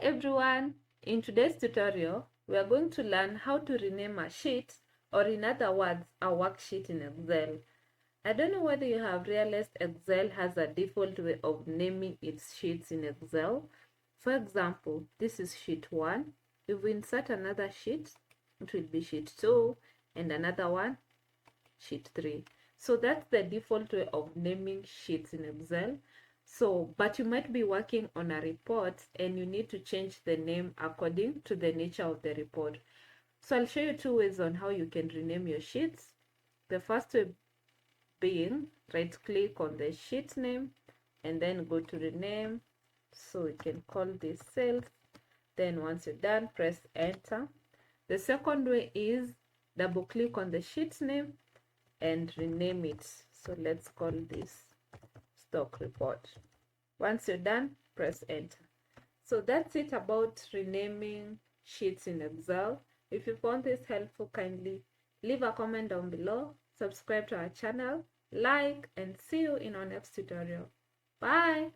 everyone! In today's tutorial, we are going to learn how to rename a sheet, or in other words, a worksheet in Excel. I don't know whether you have realized Excel has a default way of naming its sheets in Excel. For example, this is sheet 1. If we insert another sheet, it will be sheet 2, and another one, sheet 3. So that's the default way of naming sheets in Excel. But you might be working on a report and you need to change the name according to the nature of the report. So I'll show you two ways on how you can rename your sheets. The first way being right click on the sheet name and then go to rename. So we can call this cells. Then once you're done, press enter. The second way is double click on the sheet name and rename it. So let's call this stock report. Once you're done, press enter. So that's it about renaming sheets in Excel. If you found this helpful, kindly leave a comment down below, subscribe to our channel, like, and see you in our next tutorial. Bye!